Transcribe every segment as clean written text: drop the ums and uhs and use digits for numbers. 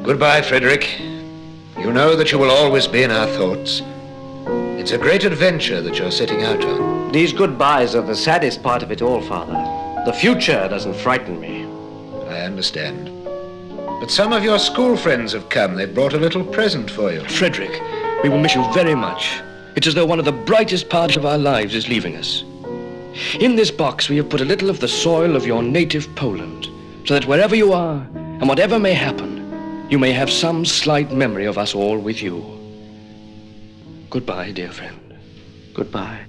Goodbye, Frederick. You know that you will always be in our thoughts. It's a great adventure that you're setting out on. These goodbyes are the saddest part of it all, Father. The future doesn't frighten me. I understand. But some of your school friends have come. They've brought a little present for you. Frederick, we will miss you very much. It's as though one of the brightest parts of our lives is leaving us. In this box, we have put a little of the soil of your native Poland, so that wherever you are, and whatever may happen, you may have some slight memory of us all with you. Goodbye, dear friend. Goodbye.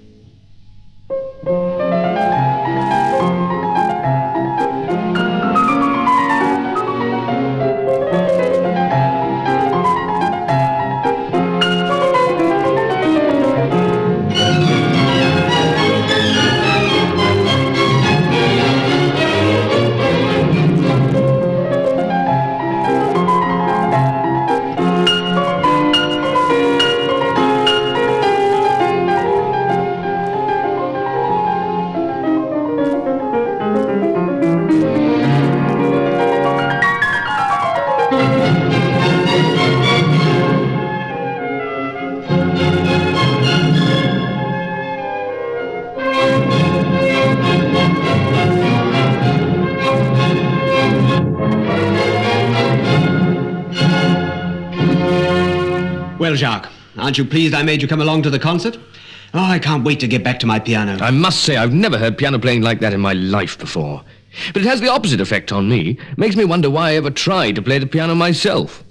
Well, Jacques, aren't you pleased I made you come along to the concert? Oh, I can't wait to get back to my piano. I must say, I've never heard piano playing like that in my life before. But it has the opposite effect on me. Makes me wonder why I ever tried to play the piano myself.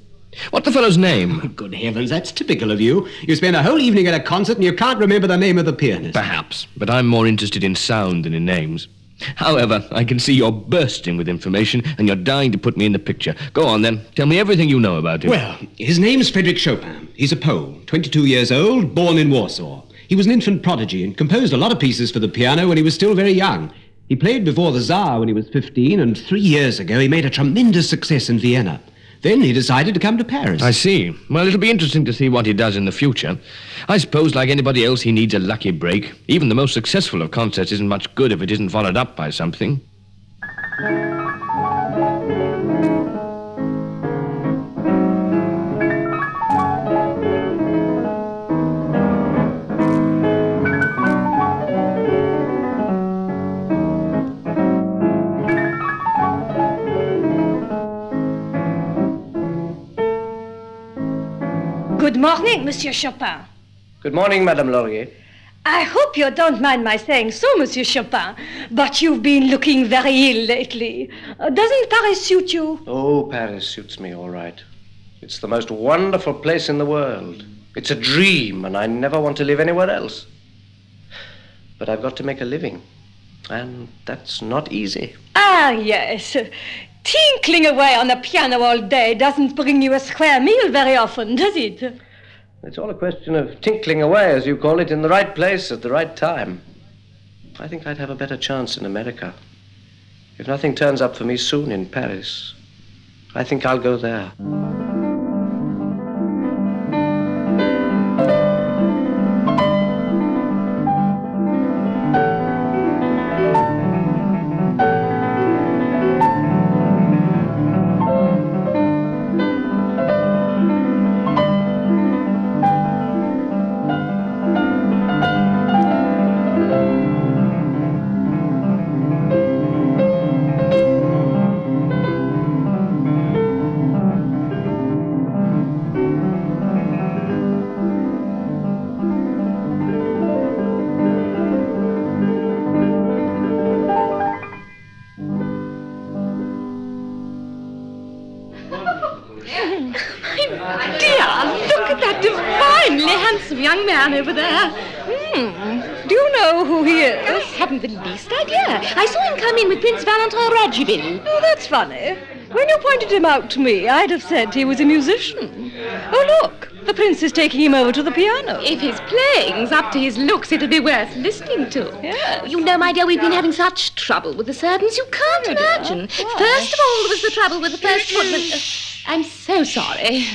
What's the fellow's name? Oh, good heavens, that's typical of you. You spend a whole evening at a concert and you can't remember the name of the pianist. Perhaps, but I'm more interested in sound than in names. However, I can see you're bursting with information and you're dying to put me in the picture. Go on, then. Tell me everything you know about him. Well, his name's Frédéric Chopin. He's a Pole, 22 years old, born in Warsaw. He was an infant prodigy and composed a lot of pieces for the piano when he was still very young. He played before the Tsar when he was 15, and 3 years ago he made a tremendous success in Vienna. Then he decided to come to Paris. I see. Well, it'll be interesting to see what he does in the future. I suppose, like anybody else, he needs a lucky break. Even the most successful of concerts isn't much good if it isn't followed up by something. Good morning, Monsieur Chopin. Good morning, Madame Laurier. I hope you don't mind my saying so, Monsieur Chopin, but you've been looking very ill lately. Doesn't Paris suit you? Oh, Paris suits me all right. It's the most wonderful place in the world. It's a dream, and I never want to live anywhere else. But I've got to make a living, and that's not easy. Ah, yes. Tinkling away on a piano all day doesn't bring you a square meal very often, does it? It's all a question of tinkling away, as you call it, in the right place at the right time. I think I'd have a better chance in America. If nothing turns up for me soon in Paris, I think I'll go there. Young man over there. Do you know who he is? I haven't the least idea. I saw him come in with Prince Valentin Radziwill. Oh, that's funny. When you pointed him out to me, I'd have said he was a musician. Oh, look, the prince is taking him over to the piano. If his playing's up to his looks, it'll be worth listening to. Yes. You know, my dear, we've been having such trouble with the servants, you can't imagine. First of all, there was the trouble with the first footman. I'm so sorry.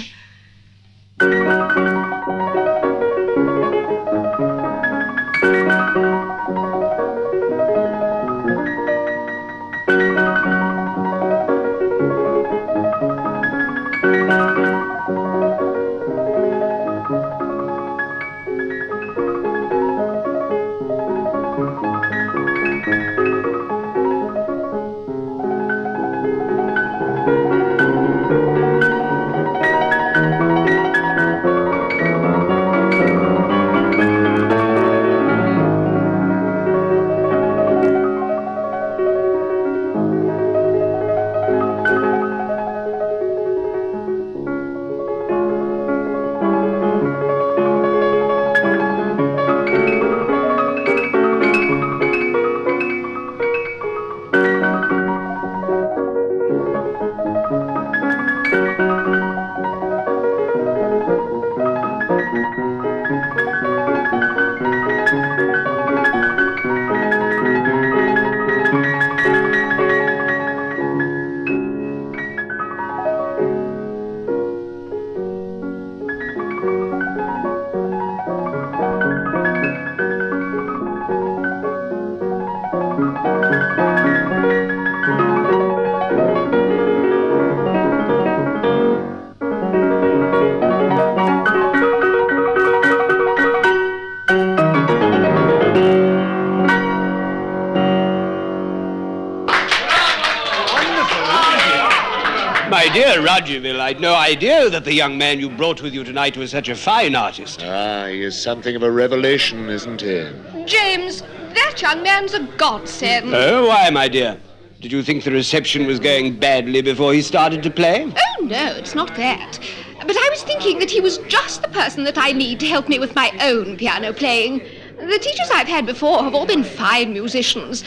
My dear Rogerville, I'd no idea that the young man you brought with you tonight was such a fine artist. Ah, he is something of a revelation, isn't he? James, that young man's a godsend. Oh, why, my dear? Did you think the reception was going badly before he started to play? Oh, no, it's not that. But I was thinking that he was just the person that I need to help me with my own piano playing. The teachers I've had before have all been fine musicians,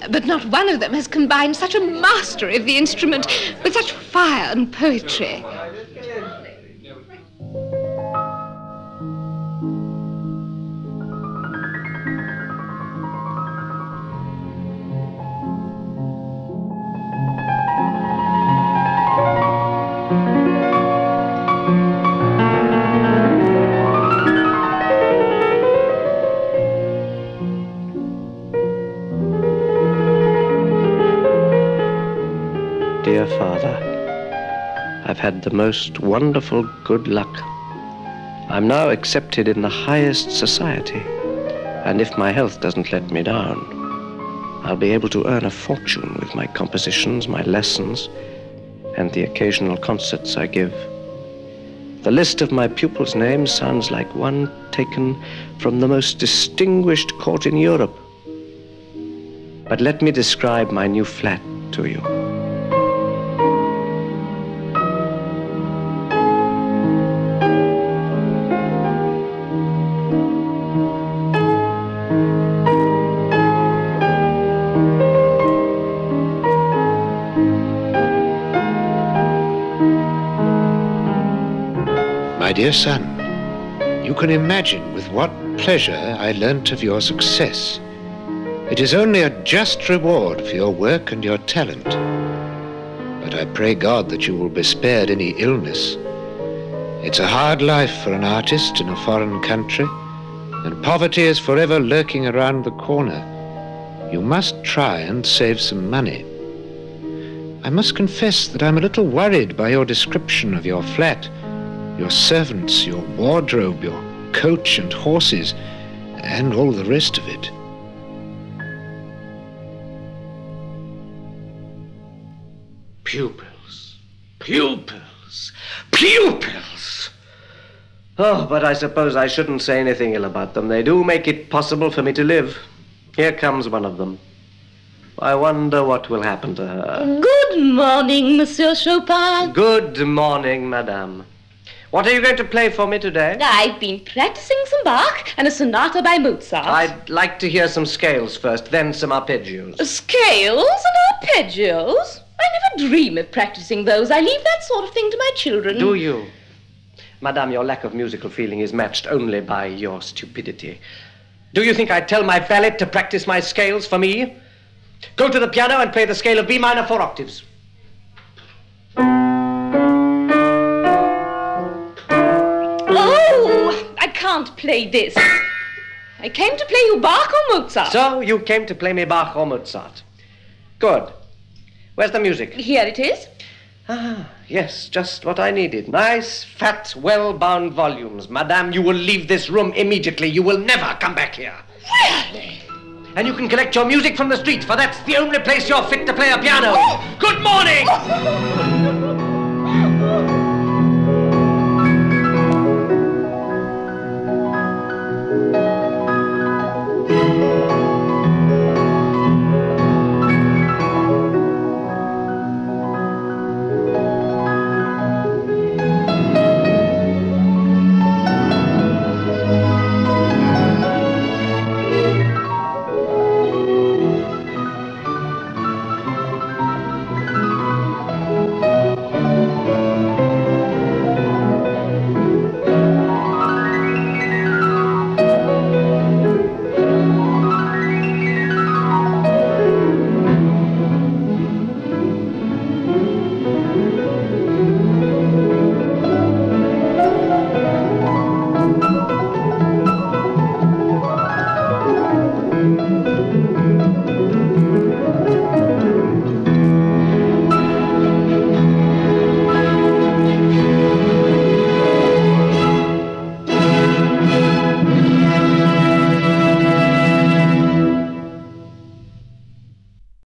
but not one of them has combined such a mastery of the instrument with such fire and poetry. Dear Father, I've had the most wonderful good luck. I'm now accepted in the highest society, and if my health doesn't let me down, I'll be able to earn a fortune with my compositions, my lessons, and the occasional concerts I give. The list of my pupils' names sounds like one taken from the most distinguished court in Europe. But let me describe my new flat to you. My dear son, you can imagine with what pleasure I learnt of your success. It is only a just reward for your work and your talent. But I pray God that you will be spared any illness. It's a hard life for an artist in a foreign country, and poverty is forever lurking around the corner. You must try and save some money. I must confess that I'm a little worried by your description of your flat. Your servants, your wardrobe, your coach and horses, and all the rest of it. Pupils, pupils, pupils! Oh, but I suppose I shouldn't say anything ill about them. They do make it possible for me to live. Here comes one of them. I wonder what will happen to her. Good morning, Monsieur Chopin. Good morning, madame. What are you going to play for me today? I've been practicing some Bach and a sonata by Mozart. I'd like to hear some scales first, then some arpeggios. Scales and arpeggios? I never dream of practicing those. I leave that sort of thing to my children. Do you? Madame, your lack of musical feeling is matched only by your stupidity. Do you think I'd tell my valet to practice my scales for me? Go to the piano and play the scale of B minor 4 octaves. Oh, I can't play this. I came to play you Bach or Mozart. So you came to play me Bach or Mozart. Good. Where's the music? Here it is. Ah, yes, just what I needed. Nice, fat, well-bound volumes. Madame, you will leave this room immediately. You will never come back here. Really? And you can collect your music from the street, for that's the only place you're fit to play a piano. Oh! Good morning!